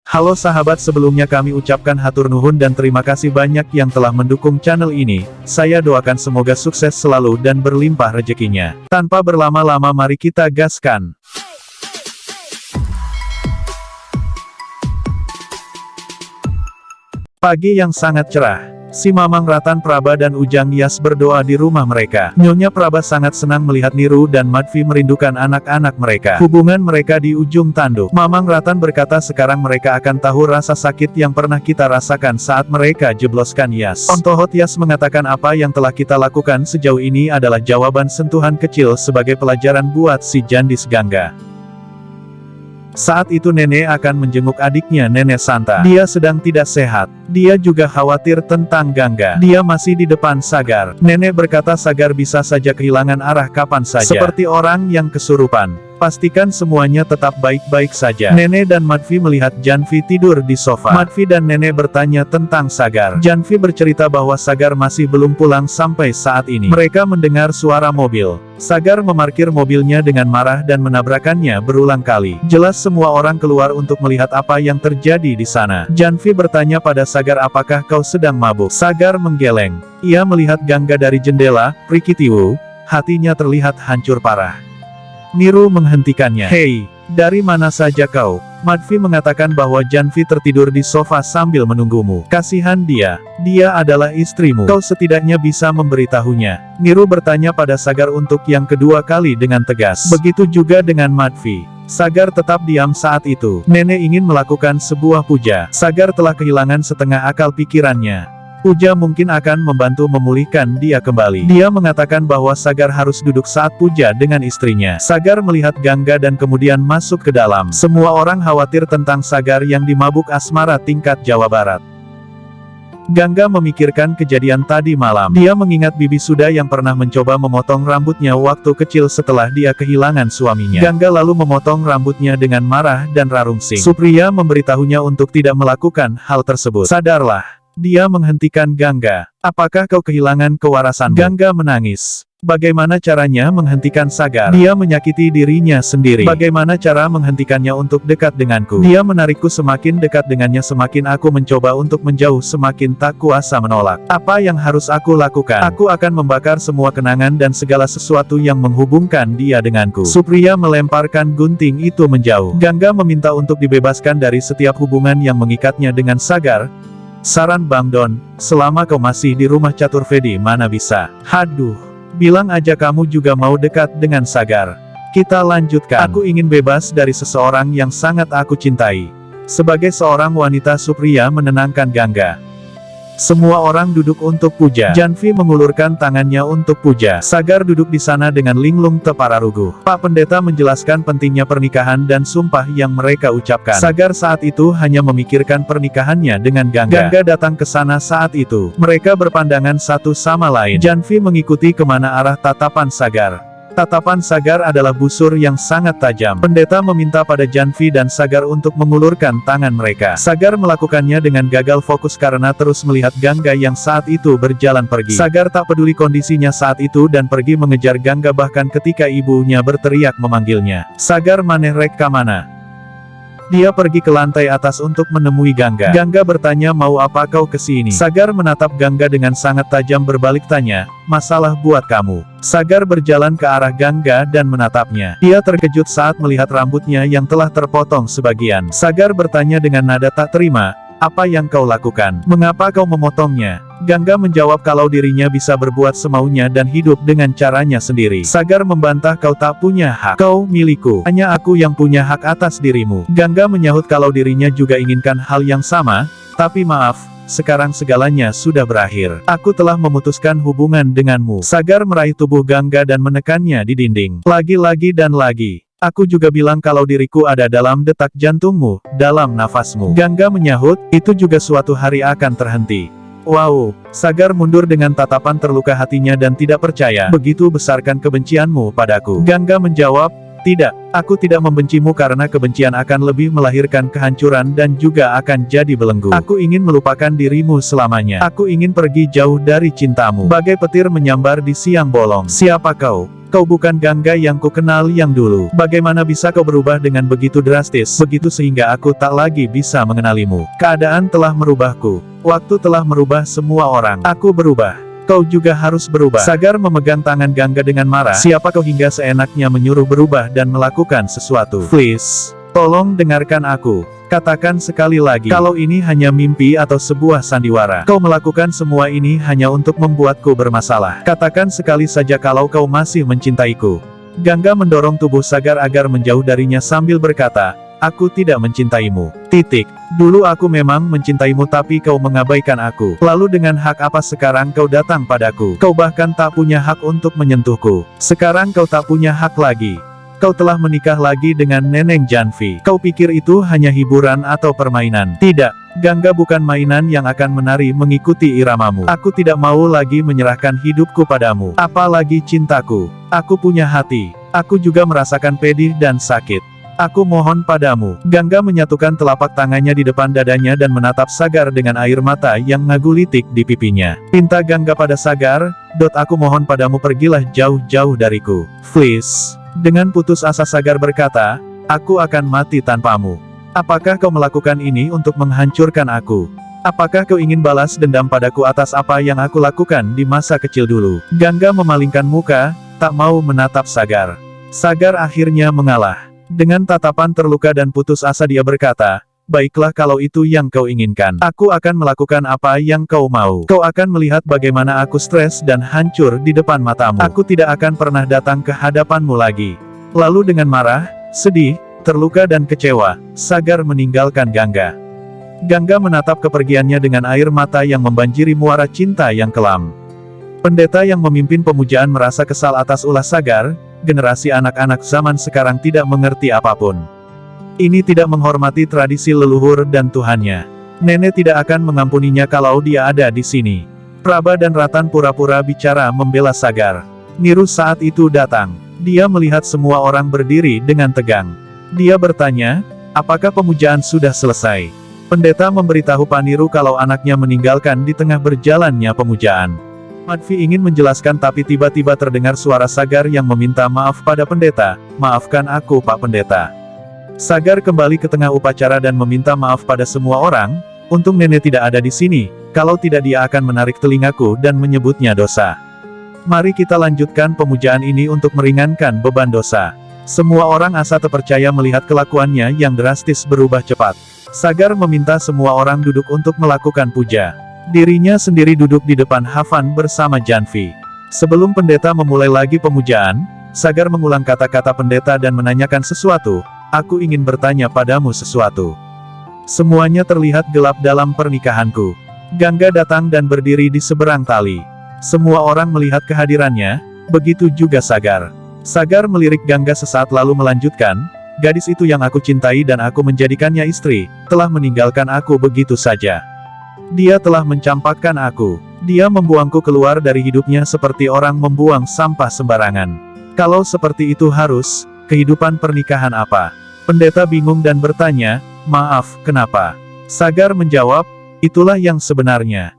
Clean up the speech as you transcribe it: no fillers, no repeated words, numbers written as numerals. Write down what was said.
Halo sahabat, sebelumnya kami ucapkan hatur nuhun dan terima kasih banyak yang telah mendukung channel ini. Saya doakan semoga sukses selalu dan berlimpah rezekinya. Tanpa berlama-lama mari kita gaskan. Pagi yang sangat cerah. Si Mamang Ratan Praba dan Ujang Yas berdoa di rumah mereka. Nyonya Praba sangat senang melihat Niru dan Madvi merindukan anak-anak mereka. Hubungan mereka di ujung tanduk. Mamang Ratan berkata sekarang mereka akan tahu rasa sakit yang pernah kita rasakan saat mereka jebloskan Yas. Ontohot Yas mengatakan apa yang telah kita lakukan sejauh ini adalah jawaban sentuhan kecil sebagai pelajaran buat si Jandis Gangga. Saat itu Nenek akan menjenguk adiknya Nenek Santa. Dia sedang tidak sehat. Dia juga khawatir tentang Gangga. Dia masih di depan Sagar. Nenek berkata Sagar bisa saja kehilangan arah kapan saja. Seperti orang yang kesurupan. Pastikan semuanya tetap baik-baik saja. Nenek dan Madvi melihat Janvi tidur di sofa. Madvi dan Nenek bertanya tentang Sagar. Janvi bercerita bahwa Sagar masih belum pulang sampai saat ini. Mereka mendengar suara mobil. Sagar memarkir mobilnya dengan marah dan menabrakannya berulang kali. Jelas semua orang keluar untuk melihat apa yang terjadi di sana. Janvi bertanya pada Sagar, apakah kau sedang mabuk? Sagar menggeleng. Ia melihat Gangga dari jendela. Rikitiwu, hatinya terlihat hancur parah. Niru menghentikannya. Hei, dari mana saja kau? Madvi mengatakan bahwa Janvi tertidur di sofa sambil menunggumu. Kasihan dia. Dia adalah istrimu. Kau setidaknya bisa memberitahunya. Niru bertanya pada Sagar untuk yang kedua kali dengan tegas. Begitu juga dengan Madvi. Sagar tetap diam saat itu. Nenek ingin melakukan sebuah puja. Sagar telah kehilangan setengah akal pikirannya. Puja mungkin akan membantu memulihkan dia kembali. Dia mengatakan bahwa Sagar harus duduk saat puja dengan istrinya. Sagar melihat Gangga dan kemudian masuk ke dalam. Semua orang khawatir tentang Sagar yang dimabuk asmara tingkat Jawa Barat. Gangga memikirkan kejadian tadi malam. Dia mengingat Bibi Suda yang pernah mencoba memotong rambutnya waktu kecil setelah dia kehilangan suaminya. Gangga lalu memotong rambutnya dengan marah dan rarungsing. Supriya memberitahunya untuk tidak melakukan hal tersebut. Sadarlah. Dia menghentikan Gangga. Apakah kau kehilangan kewarasanmu? Gangga menangis. Bagaimana caranya menghentikan Sagar? Dia menyakiti dirinya sendiri. Bagaimana cara menghentikannya untuk dekat denganku? Dia menarikku semakin dekat dengannya, semakin aku mencoba untuk menjauh semakin tak kuasa menolak. Apa yang harus aku lakukan? Aku akan membakar semua kenangan dan segala sesuatu yang menghubungkan dia denganku. Supriya melemparkan gunting itu menjauh. Gangga meminta untuk dibebaskan dari setiap hubungan yang mengikatnya dengan Sagar. Saran Bang Don, selama kau masih di rumah Caturvedi mana bisa. Haduh, bilang aja kamu juga mau dekat dengan Sagar. Kita lanjutkan. Aku ingin bebas dari seseorang yang sangat aku cintai. Sebagai seorang wanita, Supriya menenangkan Gangga. Semua orang duduk untuk puja. Janvi mengulurkan tangannya untuk puja. Sagar duduk di sana dengan linglung tepararugu. Pak Pendeta menjelaskan pentingnya pernikahan dan sumpah yang mereka ucapkan. Sagar saat itu hanya memikirkan pernikahannya dengan Gangga. Gangga datang ke sana saat itu. Mereka berpandangan satu sama lain. Janvi mengikuti kemana arah tatapan Sagar. Tatapan Sagar adalah busur yang sangat tajam. Pendeta meminta pada Janvi dan Sagar untuk mengulurkan tangan mereka. Sagar melakukannya dengan gagal fokus karena terus melihat Gangga yang saat itu berjalan pergi. Sagar tak peduli kondisinya saat itu dan pergi mengejar Gangga bahkan ketika ibunya berteriak memanggilnya. Sagar maneh rek kamana? Dia pergi ke lantai atas untuk menemui Gangga. Gangga bertanya, mau apa kau kesini? Sagar menatap Gangga dengan sangat tajam berbalik tanya, masalah buat kamu. Sagar berjalan ke arah Gangga dan menatapnya. Dia terkejut saat melihat rambutnya yang telah terpotong sebagian. Sagar bertanya dengan nada tak terima, apa yang kau lakukan? Mengapa kau memotongnya? Gangga menjawab kalau dirinya bisa berbuat semaunya dan hidup dengan caranya sendiri. Sagar membantah, kau tak punya hak. Kau milikku. Hanya aku yang punya hak atas dirimu. Gangga menyahut kalau dirinya juga inginkan hal yang sama, tapi maaf, sekarang segalanya sudah berakhir. Aku telah memutuskan hubungan denganmu. Sagar meraih tubuh Gangga dan menekannya di dinding. Lagi-lagi dan lagi. Aku juga bilang kalau diriku ada dalam detak jantungmu, dalam nafasmu. Gangga menyahut, itu juga suatu hari akan terhenti. Wow, Sagar mundur dengan tatapan terluka hatinya dan tidak percaya. Begitu besarkan kebencianmu padaku. Gangga menjawab, tidak, aku tidak membencimu karena kebencian akan lebih melahirkan kehancuran dan juga akan jadi belenggu. Aku ingin melupakan dirimu selamanya. Aku ingin pergi jauh dari cintamu. Bagai petir menyambar di siang bolong. Siapa kau? Kau bukan Gangga yang ku kenal yang dulu. Bagaimana bisa kau berubah dengan begitu drastis, begitu sehingga aku tak lagi bisa mengenalimu. Keadaan telah merubahku. Waktu telah merubah semua orang. Aku berubah. Kau juga harus berubah. Sagar memegang tangan Gangga dengan marah. Siapa kau hingga seenaknya menyuruh berubah dan melakukan sesuatu? Please, tolong dengarkan aku. Katakan sekali lagi, kalau ini hanya mimpi atau sebuah sandiwara. Kau melakukan semua ini hanya untuk membuatku bermasalah. Katakan sekali saja kalau kau masih mencintaiku. Gangga mendorong tubuh Sagar agar menjauh darinya sambil berkata, aku tidak mencintaimu. Titik. Dulu aku memang mencintaimu tapi kau mengabaikan aku. Lalu dengan hak apa sekarang kau datang padaku? Kau bahkan tak punya hak untuk menyentuhku. Sekarang kau tak punya hak lagi. Kau telah menikah lagi dengan Neneng Janvi. Kau pikir itu hanya hiburan atau permainan? Tidak, Gangga bukan mainan yang akan menari mengikuti iramamu. Aku tidak mau lagi menyerahkan hidupku padamu. Apalagi cintaku. Aku punya hati. Aku juga merasakan pedih dan sakit. Aku mohon padamu. Gangga menyatukan telapak tangannya di depan dadanya dan menatap Sagar dengan air mata yang ngagulitik di pipinya. Pinta Gangga pada Sagar, aku mohon padamu pergilah jauh-jauh dariku. Please. Dengan putus asa Sagar berkata, aku akan mati tanpamu. Apakah kau melakukan ini untuk menghancurkan aku? Apakah kau ingin balas dendam padaku atas apa yang aku lakukan di masa kecil dulu? Gangga memalingkan muka, tak mau menatap Sagar. Sagar akhirnya mengalah. Dengan tatapan terluka dan putus asa dia berkata, baiklah kalau itu yang kau inginkan. Aku akan melakukan apa yang kau mau. Kau akan melihat bagaimana aku stres dan hancur di depan matamu. Aku tidak akan pernah datang ke hadapanmu lagi. Lalu dengan marah, sedih, terluka dan kecewa, Sagar meninggalkan Gangga. Gangga menatap kepergiannya dengan air mata yang membanjiri muara cinta yang kelam. Pendeta yang memimpin pemujaan merasa kesal atas ulah Sagar. Generasi anak-anak zaman sekarang tidak mengerti apapun. Ini tidak menghormati tradisi leluhur dan Tuhannya. Nenek tidak akan mengampuninya kalau dia ada di sini. Praba dan Ratan pura-pura bicara membela Sagar. Niru saat itu datang. Dia melihat semua orang berdiri dengan tegang. Dia bertanya, apakah pemujaan sudah selesai? Pendeta memberitahu Paniru kalau anaknya meninggalkan di tengah berjalannya pemujaan. Madvi ingin menjelaskan tapi tiba-tiba terdengar suara Sagar yang meminta maaf pada pendeta. Maafkan aku Pak Pendeta. Sagar kembali ke tengah upacara dan meminta maaf pada semua orang. Untung nenek tidak ada di sini, kalau tidak dia akan menarik telingaku dan menyebutnya dosa. Mari kita lanjutkan pemujaan ini untuk meringankan beban dosa. Semua orang asa terpercaya melihat kelakuannya yang drastis berubah cepat. Sagar meminta semua orang duduk untuk melakukan puja. Dirinya sendiri duduk di depan Havan bersama Janvi. Sebelum pendeta memulai lagi pemujaan, Sagar mengulang kata-kata pendeta dan menanyakan sesuatu. Aku ingin bertanya padamu sesuatu. Semuanya terlihat gelap dalam pernikahanku. Gangga datang dan berdiri di seberang tali. Semua orang melihat kehadirannya, begitu juga Sagar. Sagar melirik Gangga sesaat lalu melanjutkan, gadis itu yang aku cintai dan aku menjadikannya istri, telah meninggalkan aku begitu saja. Dia telah mencampakkan aku. Dia membuangku keluar dari hidupnya seperti orang membuang sampah sembarangan. Kalau seperti itu harus, kehidupan pernikahan apa? Pendeta bingung dan bertanya, maaf, kenapa? Sagar menjawab, itulah yang sebenarnya.